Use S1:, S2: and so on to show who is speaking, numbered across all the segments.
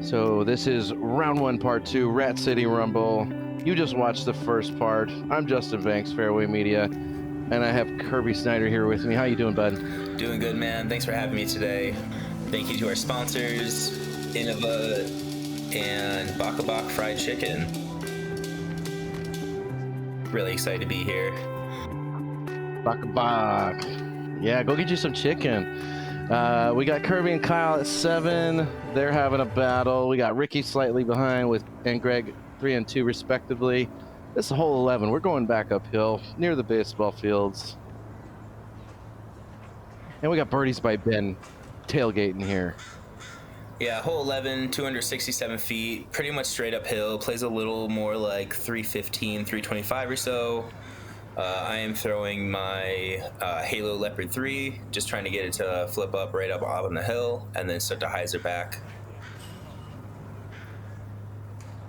S1: So this is round one, part two, Rat City Rumble. You just watched the first part. I'm Justin Banks, Fairway Media, and I have Kirby Snyder here with me. How you doing, bud?
S2: Doing good, man. Thanks for having me today. Thank you to our sponsors, Innova and Baka Bak Fried Chicken. Really excited to be here.
S1: Baka Bak. Yeah, go get you some chicken. We got Kirby and Kyle at 7. They're having a battle. We got Ricky slightly behind and Greg 3 and 2 respectively. This is hole 11. We're going back uphill near the baseball fields. And we got birdies by Ben tailgating here.
S2: Yeah, hole 11, 267 feet, pretty much straight uphill. Plays a little more like 315, 325 or so. I am throwing my Halo Leopard 3, just trying to get it to flip up right up on the hill and then start to hyzer back.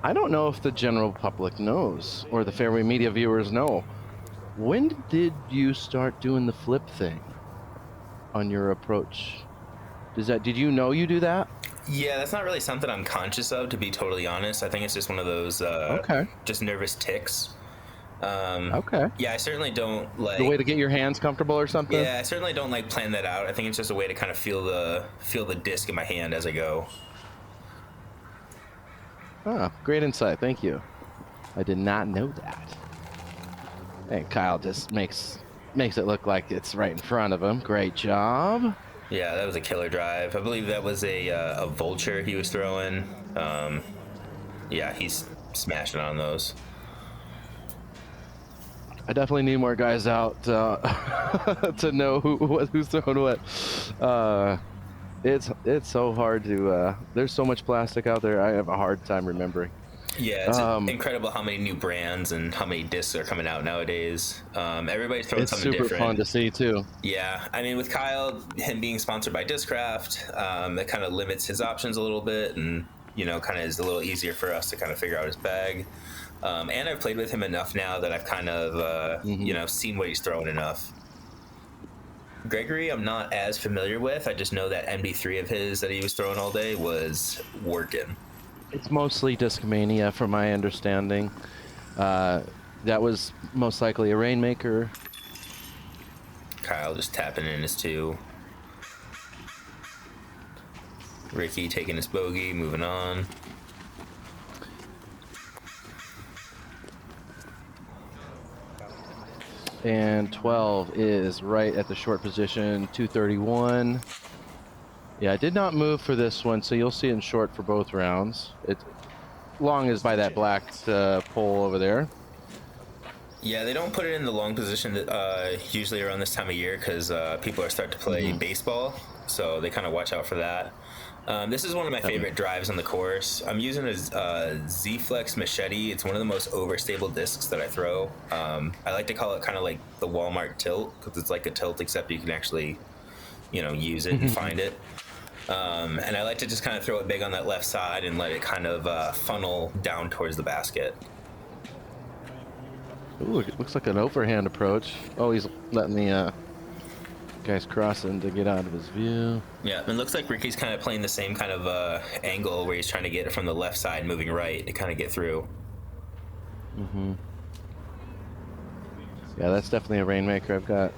S1: I don't know if the general public knows, or the Fairway Media viewers know. When did you start doing the flip thing on your approach? Did you know you do that?
S2: Yeah, that's not really something I'm conscious of, to be totally honest. I think it's just one of those just nervous ticks.
S1: Okay.
S2: Yeah, I certainly don't like
S1: the way to get your hands comfortable or something.
S2: Yeah, I certainly don't like plan that out. I think it's just a way to kind of feel the disc in my hand as I go.
S1: Ah, great insight. Thank you. I did not know that. And Kyle just makes it look like it's right in front of him. Great job.
S2: Yeah, that was a killer drive. I believe that was a vulture he was throwing. Yeah, he's smashing on those.
S1: I definitely need more guys out to know who's throwing what. It's so hard to. There's so much plastic out there. I have a hard time remembering.
S2: Yeah, it's incredible how many new brands and how many discs are coming out nowadays. Everybody's throwing something different.
S1: It's super fun to see too.
S2: Yeah, I mean, with Kyle, him being sponsored by Discraft, that kind of limits his options a little bit, and kind of is a little easier for us to kind of figure out his bag. And I've played with him enough now that I've kind of, seen what he's throwing enough. Gregory, I'm not as familiar with. I just know that MD3 of his that he was throwing all day was working.
S1: It's mostly Discmania, from my understanding. That was most likely a Rainmaker.
S2: Kyle just tapping in his 2. Ricky taking his bogey, moving on.
S1: And 12 is right at the short position, 231. Yeah, I did not move for this one, so you'll see it in short for both rounds. Long is by that black pole over there.
S2: Yeah, they don't put it in the long position usually around this time of year because people are starting to play baseball, so they kind of watch out for that. This is one of my favorite drives on the course. I'm using a Z-Flex Machete. It's one of the most overstable discs that I throw. I like to call it kind of like the Walmart tilt because it's like a tilt except you can actually, use it and find it. And I like to just kind of throw it big on that left side and let it kind of funnel down towards the basket.
S1: Ooh, it looks like an overhand approach. Oh, he's letting the guy's crossing to get out of his view.
S2: Yeah, it looks like Ricky's kind of playing the same kind of angle where he's trying to get it from the left side, moving right to kind of get through.
S1: Yeah, that's definitely a Rainmaker. I've got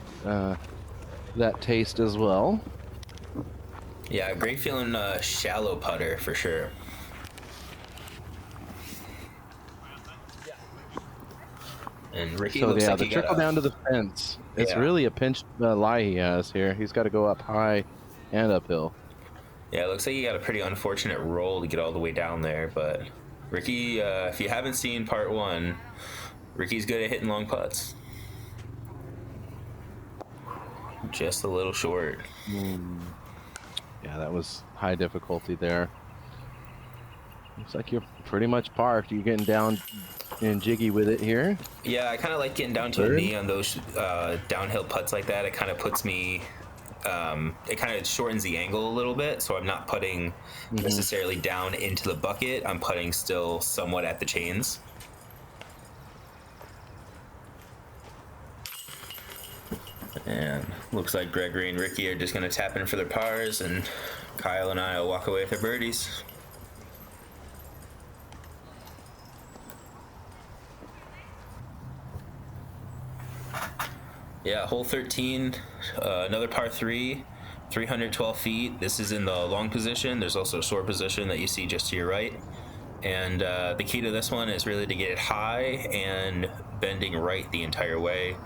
S1: that taste as well.
S2: Yeah, great feeling shallow putter for sure. And Ricky looks like
S1: the trickle down to the fence. It's really a pinch lie he has here. He's got to go up high and uphill.
S2: Yeah, it looks like he got a pretty unfortunate roll to get all the way down there. But Ricky, if you haven't seen part 1, Ricky's good at hitting long putts. Just a little short.
S1: Yeah, that was high difficulty there. Looks like you're pretty much parked. You're getting down and jiggy with it here.
S2: Yeah, I kind of like getting down to a knee on those downhill putts like that. It kind of puts me, it kind of shortens the angle a little bit, so I'm not putting necessarily down into the bucket. I'm putting still somewhat at the chains. And looks like Gregory and Ricky are just going to tap in for their pars, and Kyle and I will walk away with their birdies. Yeah, hole 13, another par 3, 312 feet. This is in the long position. There's also a short position that you see just to your right. And the key to this one is really to get it high and bending right the entire way.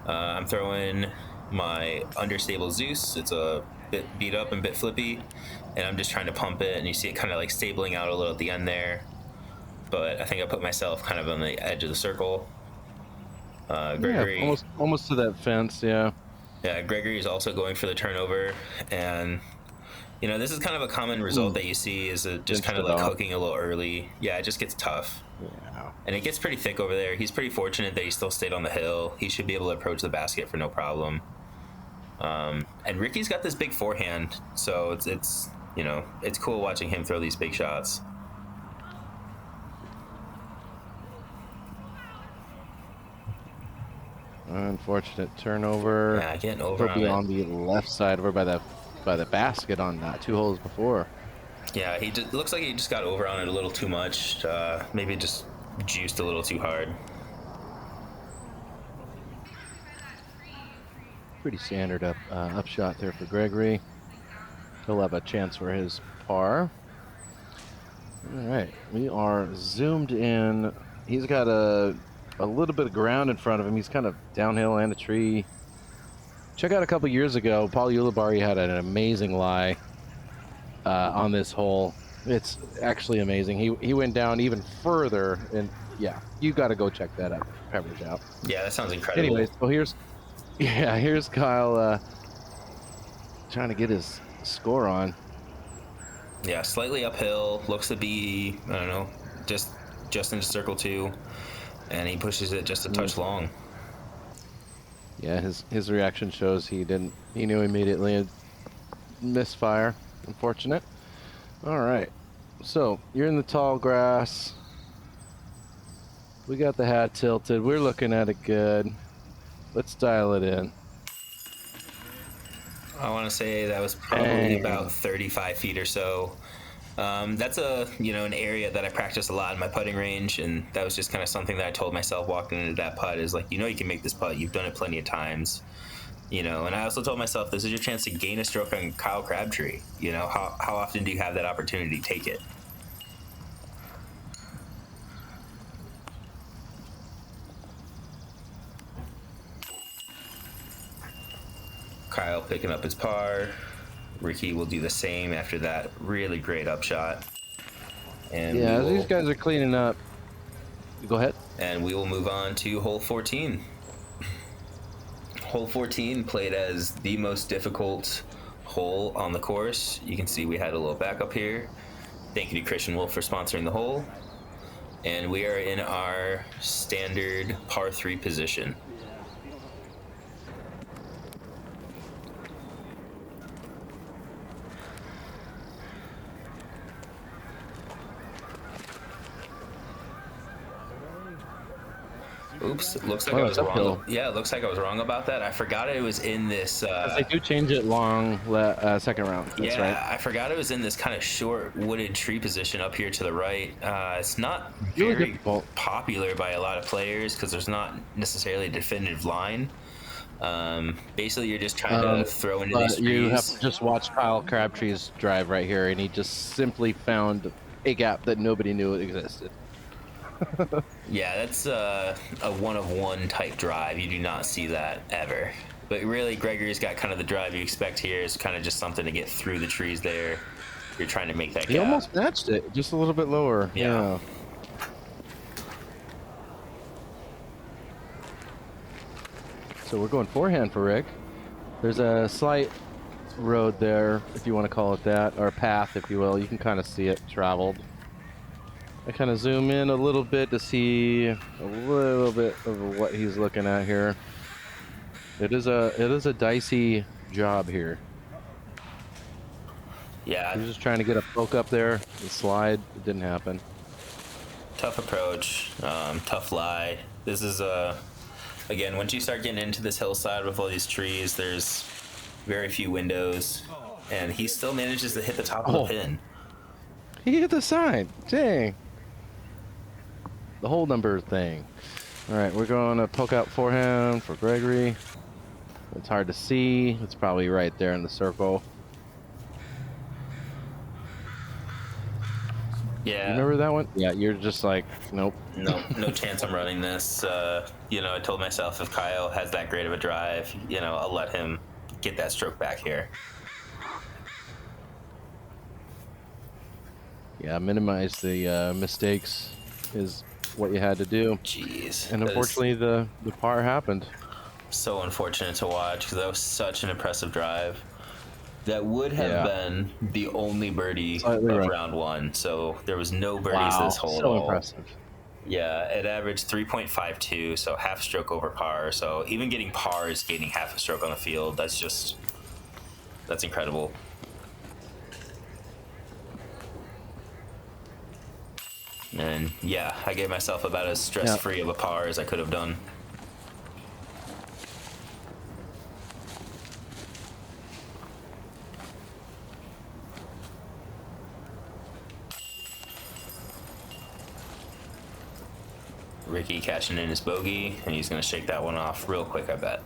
S2: I'm throwing my understable Zeus. It's a bit beat up and bit flippy, and I'm just trying to pump it, and you see it kind of like stabling out a little at the end there. But I think I put myself kind of on the edge of the circle. Gregory,
S1: yeah, almost to that fence, yeah.
S2: Yeah, Gregory is also going for the turnover, and you know, this is kind of a common result that you see is just kind of like hooking a little early. Yeah, it just gets tough.
S1: Yeah.
S2: And it gets pretty thick over there. He's pretty fortunate that he still stayed on the hill. He should be able to approach the basket for no problem. And Ricky's got this big forehand, so it's you know, it's cool watching him throw these big shots.
S1: Unfortunate turnover.
S2: Yeah, getting over
S1: on the left side over by the basket on 2 holes before.
S2: Yeah, he just looks like he just got over on it a little too much. Maybe just juiced a little too hard.
S1: Pretty standard up shot there for Gregory. He'll have a chance for his par. All right, we are zoomed in. He's got a little bit of ground in front of him. He's kind of downhill and a tree. Check out a couple years ago, Paul Ulibarri had an amazing lie on this hole. It's actually amazing. He went down even further, and yeah, you got to go check that out. Coverage out.
S2: Yeah, that sounds incredible.
S1: Anyways, so here's Kyle trying to get his score on.
S2: Yeah, slightly uphill. Looks to be, I don't know, just into circle 2, and he pushes it just a touch long.
S1: Yeah, his reaction shows he knew immediately and misfire. Unfortunate. All right, so you're in the tall grass. We got the hat tilted. We're looking at it good. Let's dial it in.
S2: I want to say that was probably about 35 feet or so. That's an area that I practice a lot in my putting range, and that was just kind of something that I told myself walking into that putt is like, you know, you can make this putt. You've done it plenty of times, you know. And I also told myself this is your chance to gain a stroke on Kyle Crabtree. You know, how often do you have that opportunity? Take it. Kyle picking up his par. Ricky will do the same after that really great upshot. And
S1: yeah, these guys are cleaning up. Go ahead.
S2: And we will move on to hole 14. Hole 14 played as the most difficult hole on the course. You can see we had a little backup here. Thank you to Christian Wolff for sponsoring the hole. And we are in our standard par 3 position. Oops, it looks like I was wrong. Yeah, it looks like I was wrong about that. I forgot it was in this...
S1: they do change it long second round. That's right.
S2: I forgot it was in this kind of short wooded tree position up here to the right. It's not
S1: really
S2: very popular by a lot of players because there's not necessarily a definitive line. Basically, you're just trying to throw into these trees.
S1: You have to just watch Kyle Crabtree's drive right here, and he just simply found a gap that nobody knew existed.
S2: Yeah, that's a one-of-one type drive. You do not see that ever. But really, Gregory's got kind of the drive you expect here. It's kind of just something to get through the trees there. You're trying to make that gap.
S1: He almost matched it, just a little bit lower. Yeah. So we're going forehand for Rick. There's a slight road there, if you want to call it that, or a path, if you will. You can kind of see it traveled. I kind of zoom in a little bit to see a little bit of what he's looking at here. It is a dicey job here.
S2: Yeah.
S1: He's just trying to get a poke up there. The slide, it didn't happen.
S2: Tough approach, tough lie. This is again, once you start getting into this hillside with all these trees, there's very few windows, and he still manages to hit the top of the pin.
S1: He hit the sign. Dang. The whole number thing. All right, we're going to poke out forehand for Gregory. It's hard to see. It's probably right there in the circle.
S2: Yeah.
S1: You remember that one? Yeah, you're just like, nope.
S2: No, no chance I'm running this. You know, I told myself if Kyle has that great of a drive, you know, I'll let him get that stroke back here.
S1: Yeah, minimize the mistakes is what you had to do.
S2: Jeez.
S1: And unfortunately, the par happened.
S2: So unfortunate to watch because that was such an impressive drive. That would have been the only birdie of round one. So there was no birdies this hole at all.
S1: So impressive.
S2: Yeah, it averaged 3.52, so half stroke over par. So even getting par is gaining half a stroke on the field. That's incredible. And yeah, I gave myself about as stress-free of a par as I could have done. Ricky catching in his bogey, and he's going to shake that one off real quick, I bet.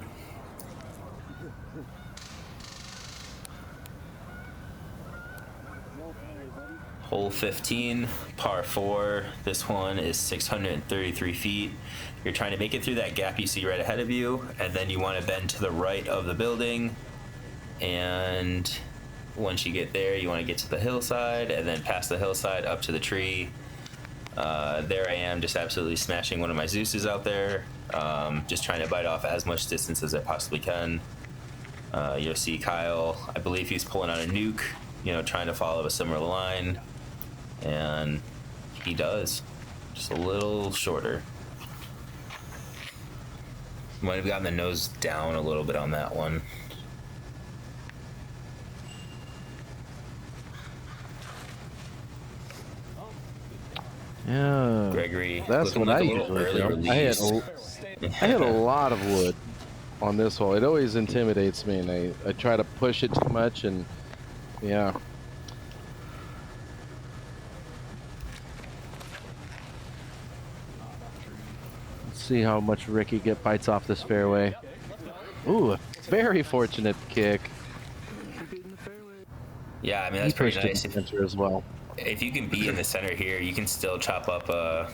S2: Hole 15, par 4. This one is 633 feet. You're trying to make it through that gap you see right ahead of you, and then you want to bend to the right of the building. And once you get there, you want to get to the hillside, and then past the hillside up to the tree. There I am, just absolutely smashing one of my Zeus's out there. Just trying to bite off as much distance as I possibly can. You'll see Kyle, I believe he's pulling on a nuke, you know, trying to follow a similar line. And he does, just a little shorter. Might have gotten the nose down a little bit on that one.
S1: Yeah,
S2: Gregory,
S1: that's what I usually do. I had a lot of wood on this hole. It always intimidates me, and I try to push it too much, and yeah. Let's see how much Ricky bites off this fairway. Ooh, very fortunate kick.
S2: Yeah, I mean that's pretty nice.
S1: As well.
S2: If you can be in the center here, you can still chop up a,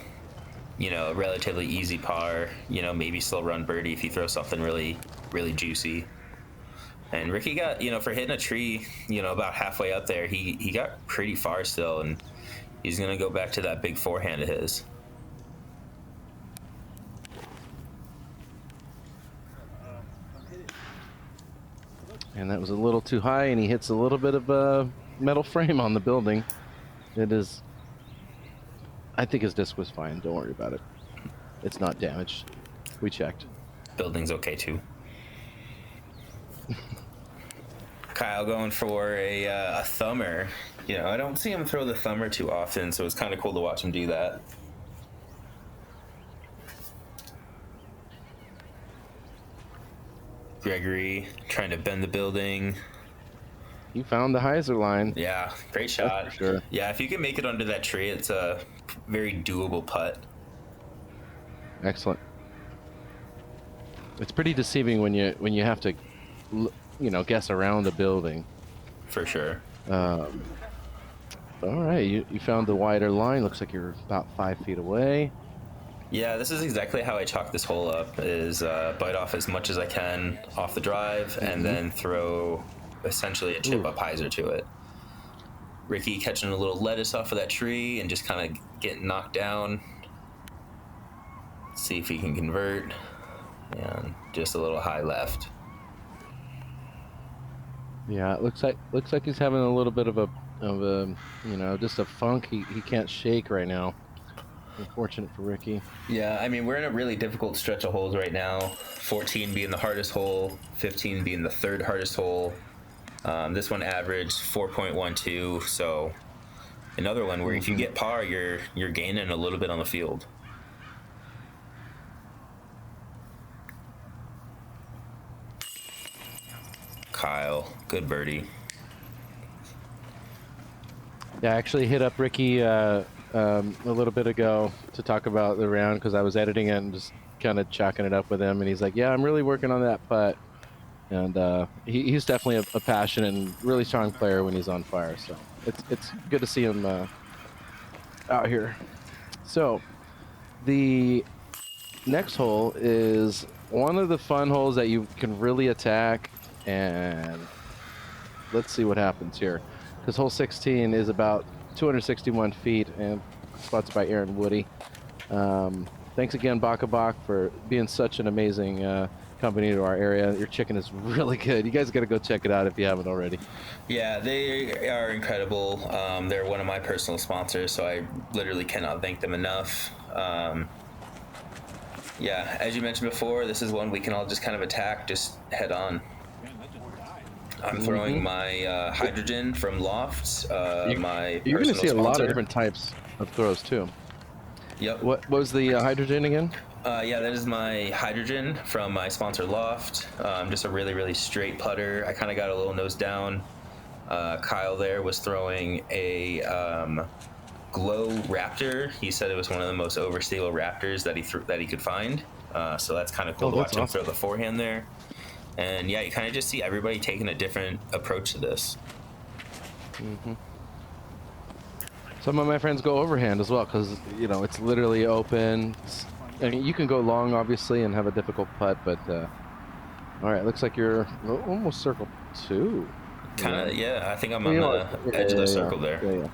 S2: you know, a relatively easy par. You know, maybe still run birdie if you throw something really, really juicy. And Ricky got, you know, for hitting a tree, you know, about halfway up there, he got pretty far still, and he's gonna go back to that big forehand of his.
S1: And that was a little too high, and he hits a little bit of a metal frame on the building. It is, I think his disc was fine. Don't worry about it. It's not damaged. We checked.
S2: Building's okay too. Kyle going for a thumber. You know, I don't see him throw the thumber too often, so it's kind of cool to watch him do that. Gregory trying to bend the building.
S1: You found the hyzer line.
S2: Yeah, great shot.
S1: That's for sure.
S2: Yeah, if you can make it under that tree, it's a very doable putt.
S1: Excellent. It's pretty deceiving when you have to, you know, guess around a building.
S2: For sure.
S1: All right, you found the wider line. Looks like you're about 5 feet away.
S2: Yeah, this is exactly how I chalk this hole up, is bite off as much as I can off the drive, and then throw essentially a chip up hyzer to it. Ricky catching a little lettuce off of that tree and just kind of getting knocked down. See if he can convert. And just a little high left.
S1: Yeah, it looks like he's having a little bit of a you know, just a funk. He can't shake right now. Unfortunate for Ricky.
S2: Yeah, I mean, we're in a really difficult stretch of holes right now. 14 being the hardest hole, 15 being the third hardest hole. This one averaged 4.12, so another one where if you get par, you're gaining a little bit on the field. Kyle, good birdie.
S1: Yeah, I actually hit up Ricky a little bit ago to talk about the round because I was editing it and just kind of chalking it up with him, and he's like, "Yeah, I'm really working on that putt." and he's definitely a passionate and really strong player when he's on fire. So it's good to see him out here. So the next hole is one of the fun holes that you can really attack, and let's see what happens here, because hole 16 is about 261 feet and sponsored by Aaron Woody. Thanks again, Bak, for being such an amazing company to our area. Your chicken is really good. You guys got to go check it out if you haven't already.
S2: Yeah, they are incredible. They're one of my personal sponsors, so I literally cannot thank them enough. Yeah, as you mentioned before, this is one we can all just kind of attack, just head on. I'm throwing my hydrogen from Loft.
S1: You're going to see a lot of different types of throws too.
S2: Yep.
S1: What was the hydrogen again?
S2: Yeah, that is my hydrogen from my sponsor Loft. Just a really, really straight putter. I kind of got a little nose down. Kyle there was throwing a Glow Raptor. He said it was one of the most overstable Raptors that he could find. So that's kind of cool to watch him throw the forehand there. And yeah, you kind of just see everybody taking a different approach to this.
S1: Some of my friends go overhand as well because, you know, it's literally open. I mean, you can go long, obviously, and have a difficult putt, but all right, looks like you're almost circle 2.
S2: Kind of, yeah. I think I'm on the edge of the circle there.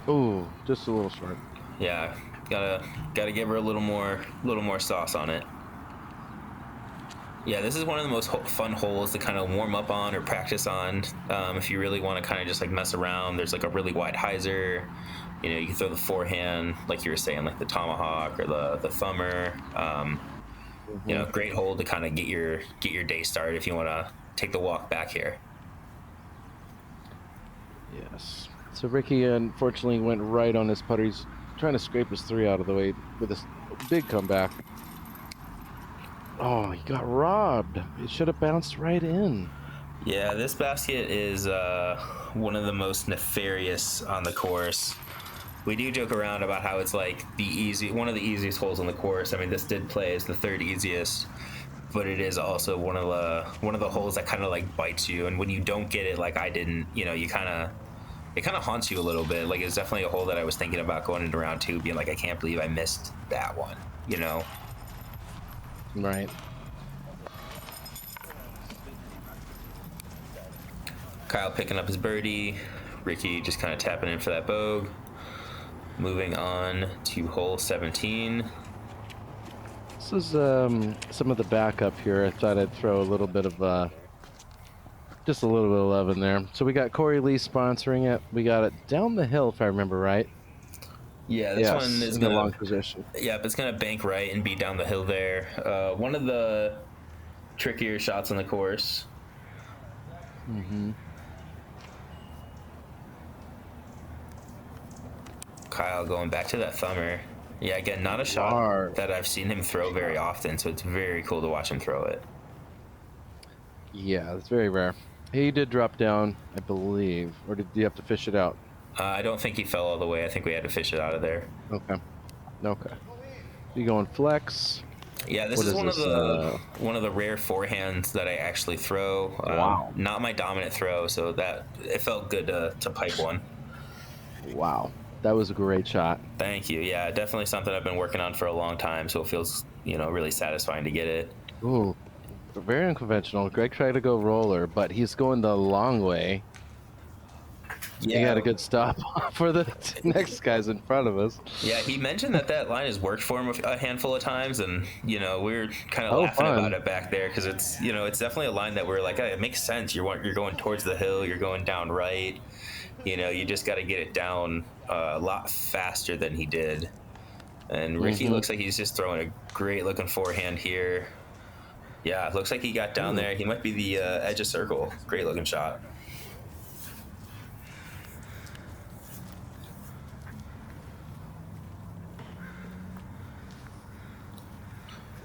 S1: Oh, just a little short.
S2: Yeah, gotta give her a little more sauce on it. Yeah, this is one of the most fun holes to kind of warm up on or practice on. If you really want to kind of just like mess around, there's like a really wide hyzer. You know, you can throw the forehand, like you were saying, like the tomahawk or the thumber. You know, great hole to kind of get your day started if you want to take the walk back here.
S1: Yes. So Ricky unfortunately went right on his putter. He's trying to scrape his 3 out of the way with this big comeback. Oh, he got robbed. It should have bounced right in.
S2: Yeah, this basket is one of the most nefarious on the course. We do joke around about how it's like one of the easiest holes on the course. I mean, this did play as the 3rd easiest, but it is also one of the holes that kind of like bites you. And when you don't get it, like I didn't, you know, it kind of haunts you a little bit. Like it's definitely a hole that I was thinking about going into round 2, being like, I can't believe I missed that one, you know?
S1: Right.
S2: Kyle picking up his birdie. Ricky just kind of tapping in for that bogue. Moving on to hole 17.
S1: This is some of the backup here. I thought I'd throw a little bit of just a little bit of love in there. So we got Corey Lee sponsoring it. We got it down the hill, if I remember right.
S2: Yeah, this one is
S1: in the long position.
S2: Yep, it's gonna bank right and be down the hill there. One of the trickier shots on the course. Kyle going back to that thumber. Yeah, again, not a shot that I've seen him throw very often, so it's very cool to watch him throw it.
S1: Yeah, it's very rare. He did drop down, I believe, or did you have to fish it out?
S2: I don't think he fell all the way. I think we had to fish it out of there.
S1: Okay. You going flex?
S2: Yeah, this is one of the rare forehands that I actually throw.
S1: Wow.
S2: Not my dominant throw, so that it felt good to pipe one.
S1: Wow. That was a great shot.
S2: Thank you. Yeah, definitely something I've been working on for a long time, so it feels, you know, really satisfying to get it.
S1: Ooh, very unconventional. Greg tried to go roller, but he's going the long way. Yeah. He got a good stop for the next guys in front of us.
S2: Yeah, he mentioned that line has worked for him a handful of times, and you know we're kind of laughing about it back there because it's, you know, it's definitely a line that we're like, hey, it makes sense. You're going towards the hill, you're going down right. You know, you just got to get it down a lot faster than he did. And Ricky looks like he's just throwing a great looking forehand here. Yeah, it looks like he got down there. He might be the edge of circle. Great looking shot.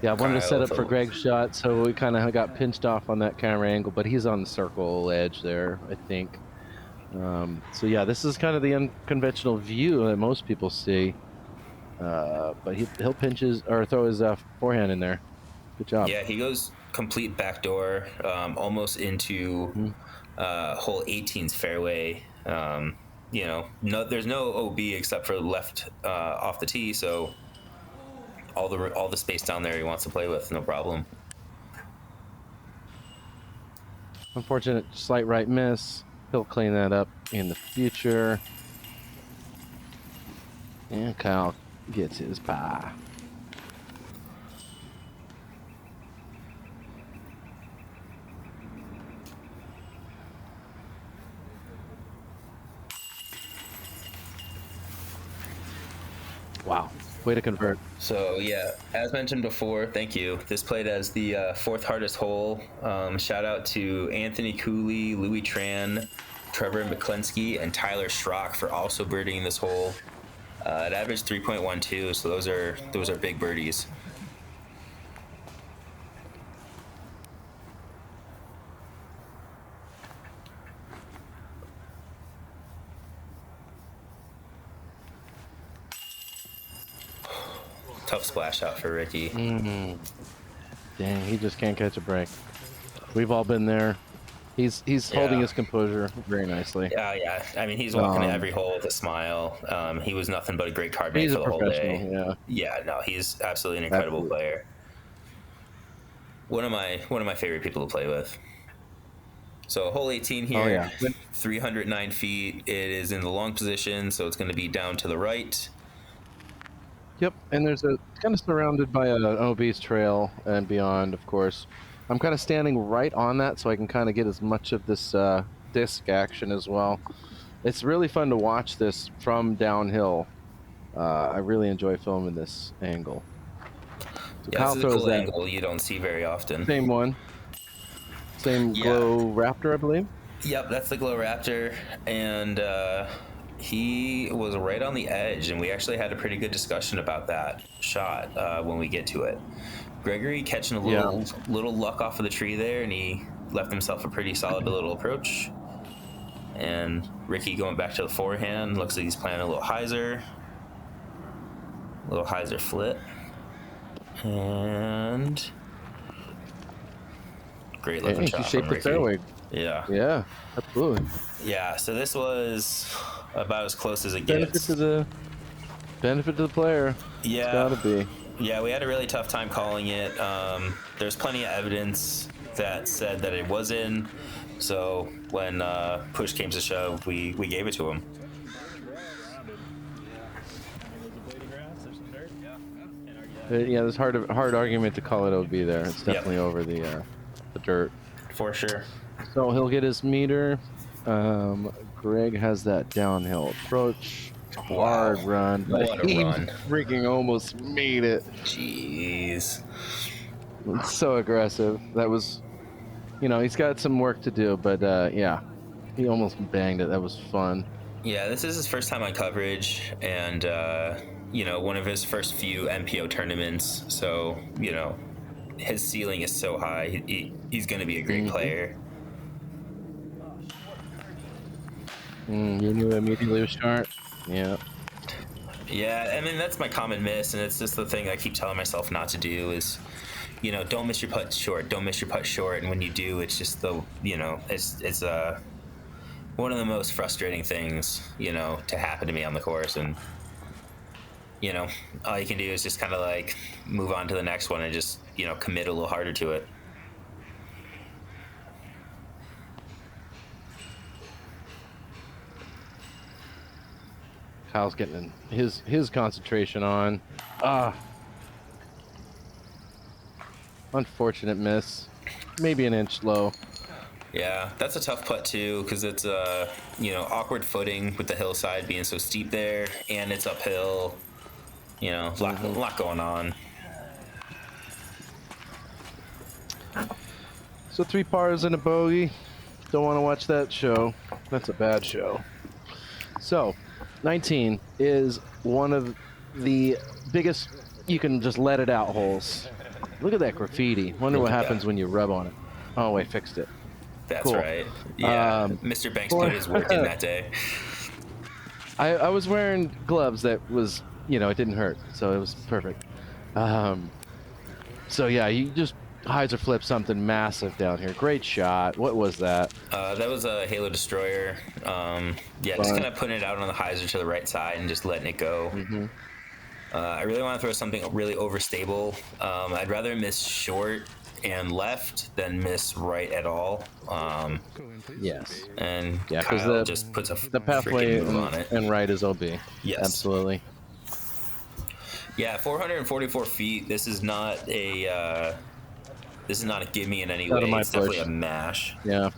S1: Yeah, I wanted to set up for Greg's shot, so we kind of got pinched off on that camera angle, but he's on the circle edge there, I think. So yeah, this is kind of the unconventional view that most people see. But he'll pinch his or throw his forehand in there. Good job.
S2: Yeah, he goes complete backdoor, almost into hole 18's fairway. There's no OB except for left off the tee, so all the space down there he wants to play with, no problem.
S1: Unfortunate slight right miss. He'll clean that up in the future. And Kyle gets his pie. Wow, way to convert.
S2: So yeah, as mentioned before, thank you. This played as the fourth hardest hole. Shout out to Anthony Cooley, Louis Tran, Trevor McClensky, and Tyler Schrock for also birdieing this hole. It averaged 3.12, so those are big birdies. Tough splash out for Ricky.
S1: Dang, he just can't catch a break. We've all been there. He's holding his composure very nicely.
S2: Yeah. I mean, he's walking to every hole with a smile. He was nothing but a great card mate for the whole day. Yeah, no, he's absolutely an incredible player. One of my favorite people to play with. So hole 18 here, 309 feet. It is in the long position, so it's going to be down to the right.
S1: Yep, and there's kind of surrounded by an OB's trail and beyond, of course. I'm kind of standing right on that, so I can kind of get as much of this disc action as well. It's really fun to watch this from downhill. I really enjoy filming this angle. So
S2: yeah, this is a cool angle you don't see very often.
S1: Same one. Same Glow Raptor, I believe.
S2: Yep, that's the Glow Raptor, and he was right on the edge, and we actually had a pretty good discussion about that shot when we get to it. Gregory catching a little luck off of the tree there, and he left himself a pretty solid little approach. And Ricky going back to the forehand, looks like he's playing a little hyzer flit. And great looking shot from Ricky.
S1: Fairway.
S2: Yeah,
S1: absolutely.
S2: Yeah, so this was about as close as it gets.
S1: Benefit to the player.
S2: Yeah,
S1: it's gotta be.
S2: Yeah, we had a really tough time calling it. There's plenty of evidence that said that it was in. So when push came to shove, we gave it to him.
S1: Yeah, there's hard argument to call it OB there. It's definitely over the dirt.
S2: For sure.
S1: So he'll get his meter. Greg has that downhill approach. Hard run, but
S2: what a run.
S1: Freaking almost made it.
S2: Jeez.
S1: It's so aggressive. That was, he's got some work to do, but yeah, he almost banged it. That was fun.
S2: Yeah, this is his first time on coverage, and one of his first few MPO tournaments. So his ceiling is so high. He's going to be a great player.
S1: You knew immediately was sharp. Yeah.
S2: Yeah, I mean, that's my common miss, and it's just the thing I keep telling myself not to do is, don't miss your putt short. Don't miss your putt short, and when you do, it's just it's one of the most frustrating things, to happen to me on the course, and all you can do is just kind of like move on to the next one and just commit a little harder to it.
S1: Kyle's getting his concentration on. Unfortunate miss. Maybe an inch low.
S2: Yeah, that's a tough putt too, because it's awkward footing with the hillside being so steep there, and it's uphill. A lot going on.
S1: So 3 pars and a bogey. Don't want to watch that show. That's a bad show. So 19 is one of the biggest, you can just let it out holes. Look at that graffiti. Wonder what happens when you rub on it. Oh, wait, fixed it.
S2: That's
S1: cool.
S2: Right. Yeah, Mr. Banks put his work in that day.
S1: I was wearing gloves that was you know, it didn't hurt, so it was perfect. So yeah, you just hyzer flip something massive down here. Great shot. What was that?
S2: That was a Halo Destroyer. Yeah, just kind of putting it out on the hyzer to the right side and just letting it go. I really want to throw something really overstable. I'd rather miss short and left than miss right at all.
S1: Yes.
S2: And
S1: yeah, because
S2: Kyle just puts
S1: the pathway
S2: move on it.
S1: and right is OB.
S2: Yes.
S1: Absolutely.
S2: Yeah, 444 feet. This is not a gimme in any way. It's definitely a mash.
S1: Yeah.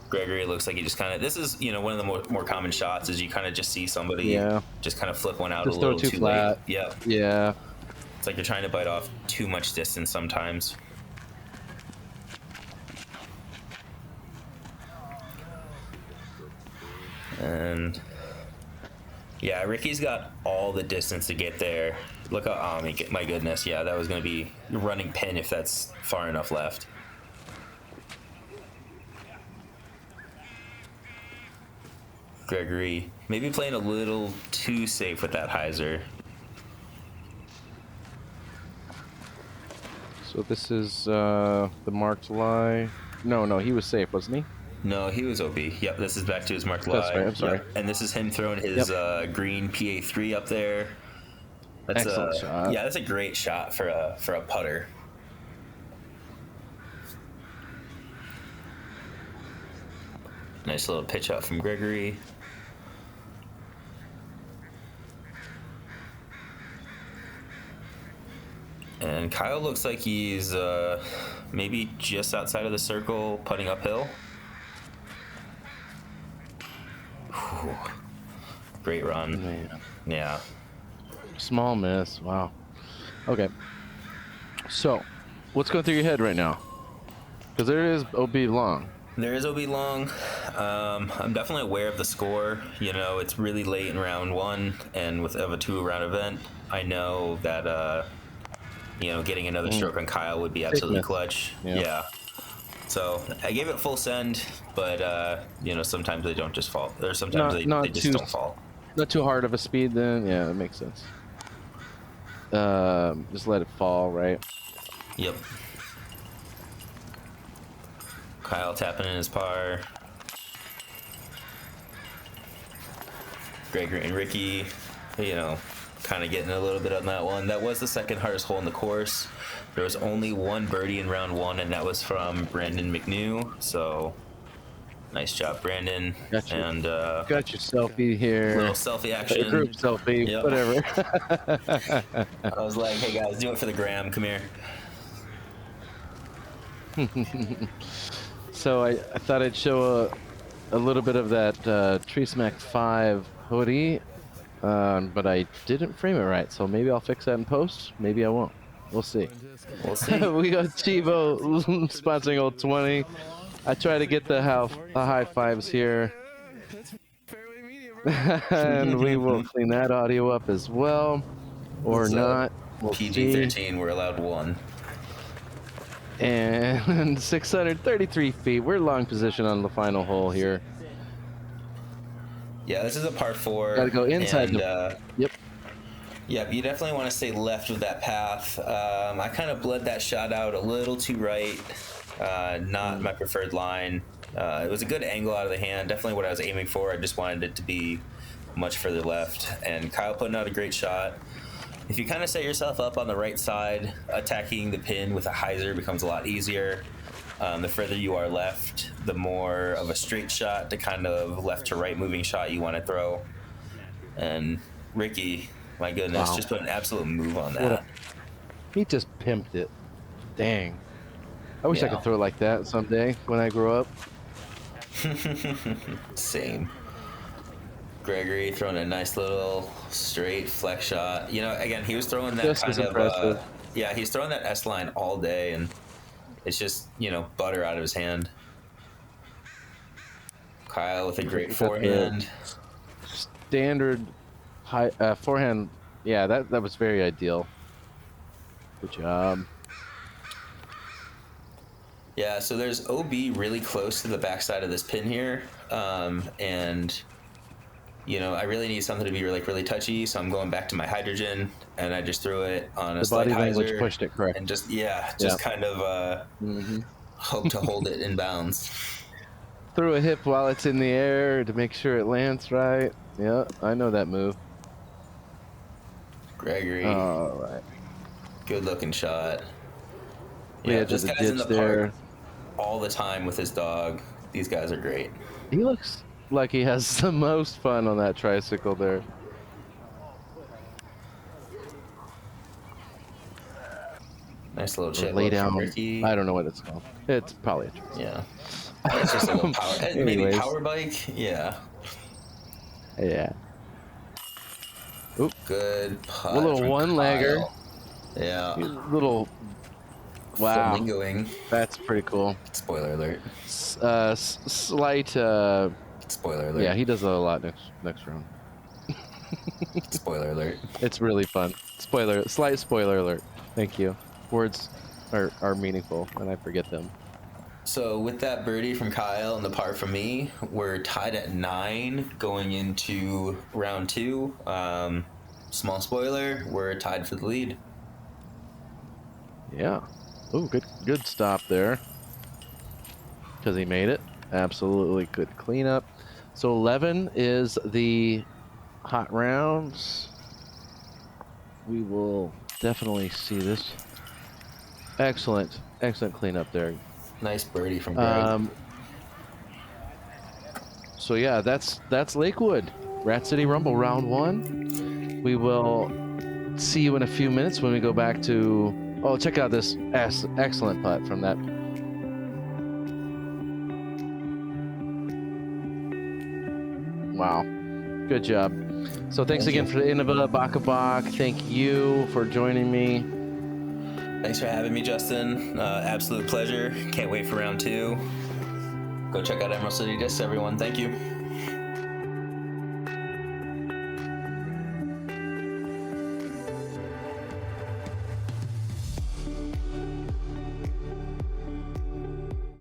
S2: Gregory looks like he just kind of. This is one of the more common shots is you kind of just see somebody just kind of flip one out
S1: just
S2: a little
S1: too flat.
S2: late. Yeah.
S1: Yeah.
S2: It's like you're trying to bite off too much distance sometimes. And yeah, Ricky's got all the distance to get there. Look how, my goodness, yeah, that was going to be running pin if that's far enough left. Gregory maybe playing a little too safe with that hyzer.
S1: So this is the marked lie. No, he was safe, wasn't he?
S2: No, he was OB. Yep, this is back to his marked lie.
S1: That's right, I'm sorry.
S2: Yep. And this is him throwing his green PA3 up there. That's
S1: excellent shot.
S2: Yeah, that's a great shot for a putter. Nice little pitch out from Gregory. And Kyle looks like he's maybe just outside of the circle, putting uphill. Whew. Great run.
S1: Man.
S2: Yeah.
S1: Small miss. Wow. Okay. So, what's going through your head right now? Because there is OB long.
S2: There is OB long. I'm definitely aware of the score. It's really late in round one, and with a 2-round event, I know that getting another stroke on Kyle would be absolutely clutch. Yeah. So I gave it full send, but sometimes they don't just fall. Or sometimes they just don't fall.
S1: Not too hard of a speed, then. Yeah, that makes sense. Just let it fall, right?
S2: Yep. Kyle tapping in his par. Gregory and Ricky, kind of getting a little bit on that one. That was the second hardest hole in the course. There was only one birdie in round one, and that was from Brandon McNew. So, nice job, Brandon.
S1: Got your selfie here.
S2: Little selfie action.
S1: A group selfie,
S2: yep.
S1: Whatever.
S2: I was like, hey guys, do it for the gram. Come here.
S1: So I thought I'd show a little bit of that Tree Smack 5 hoodie, but I didn't frame it right, so maybe I'll fix that in post. Maybe I won't. We'll see.
S2: We'll see.
S1: We got Chivo sponsoring Old 20. I try to get the high fives here. And we will clean that audio up as well. Or not. We'll
S2: PG-13, we're allowed one.
S1: And 633 feet. We're long position on the final hole here.
S2: Yeah, this is a par 4.
S1: Gotta go inside.
S2: Yep. Yep, you definitely want to stay left of that path. I kind of bled that shot out a little too right. Not my preferred line. It was a good angle out of the hand. Definitely what I was aiming for. I just wanted it to be much further left. And Kyle putting out a great shot. If you kind of set yourself up on the right side, attacking the pin with a hyzer becomes a lot easier. The further you are left, the more of a straight shot, the kind of left to right moving shot you want to throw. And Ricky, my goodness, just put an absolute move on that.
S1: He just pimped it. Dang. I wish I could throw it like that someday when I grow up.
S2: Same. Gregory throwing a nice little straight flex shot. Again, he was throwing that
S1: just
S2: kind of
S1: impressive.
S2: He's throwing that S line all day, and it's just butter out of his hand. Kyle with a great forehand.
S1: Standard high forehand. Yeah, that was very ideal. Good job.
S2: Yeah, so there's OB really close to the backside of this pin here, and you know, I really need something to be like really touchy, so I'm going back to my hydrogen, and I just threw it on a
S1: The
S2: slight
S1: body language
S2: hyzer,
S1: pushed it correct.
S2: and just kind of hope to hold it in bounds.
S1: Through a hip while it's in the air to make sure it lands right. Yeah, I know that move.
S2: Gregory,
S1: All right.
S2: good looking shot.
S1: Yeah,
S2: This
S1: the
S2: guy's in
S1: ditch
S2: the
S1: there.
S2: park all the time with his dog. These guys are great.
S1: He looks like he has the most fun on that tricycle there.
S2: Nice little
S1: Or
S2: chip
S1: lay
S2: look
S1: down.
S2: from Ricky.
S1: I don't know what it's called. It's probably a tricycle.
S2: Yeah. It's just a little power, maybe
S1: Anyways.
S2: power bike. Yeah.
S1: Yeah. Oop.
S2: Good putt.
S1: A little
S2: from
S1: one-legger.
S2: Kyle. Yeah.
S1: Little. Wow.
S2: Flamingoing.
S1: That's pretty cool.
S2: Spoiler alert.
S1: Slight.
S2: Spoiler alert.
S1: Yeah, he does that a lot next round.
S2: Spoiler alert.
S1: It's really fun. Slight spoiler alert. Thank you. Words are meaningful, and I forget them.
S2: So with that birdie from Kyle and the par from me, we're tied at 9 going into round 2. Small spoiler, we're tied for the lead.
S1: Yeah. Oh, good stop there. Because he made it. Absolutely good cleanup. So 11 is the hot rounds. We will definitely see this. Excellent cleanup there.
S2: Nice birdie from Greg.
S1: So yeah, that's Lakewood. Rat City Rumble round 1. We will see you in a few minutes when we go back to. Oh, check out this excellent putt from that. Wow, good job. So thanks again for the Innova Bakabak. Thank you for joining me.
S2: Thanks for having me, Justin. Absolute pleasure. Can't wait for round 2. Go check out Emerald City Discs, everyone. Thank you.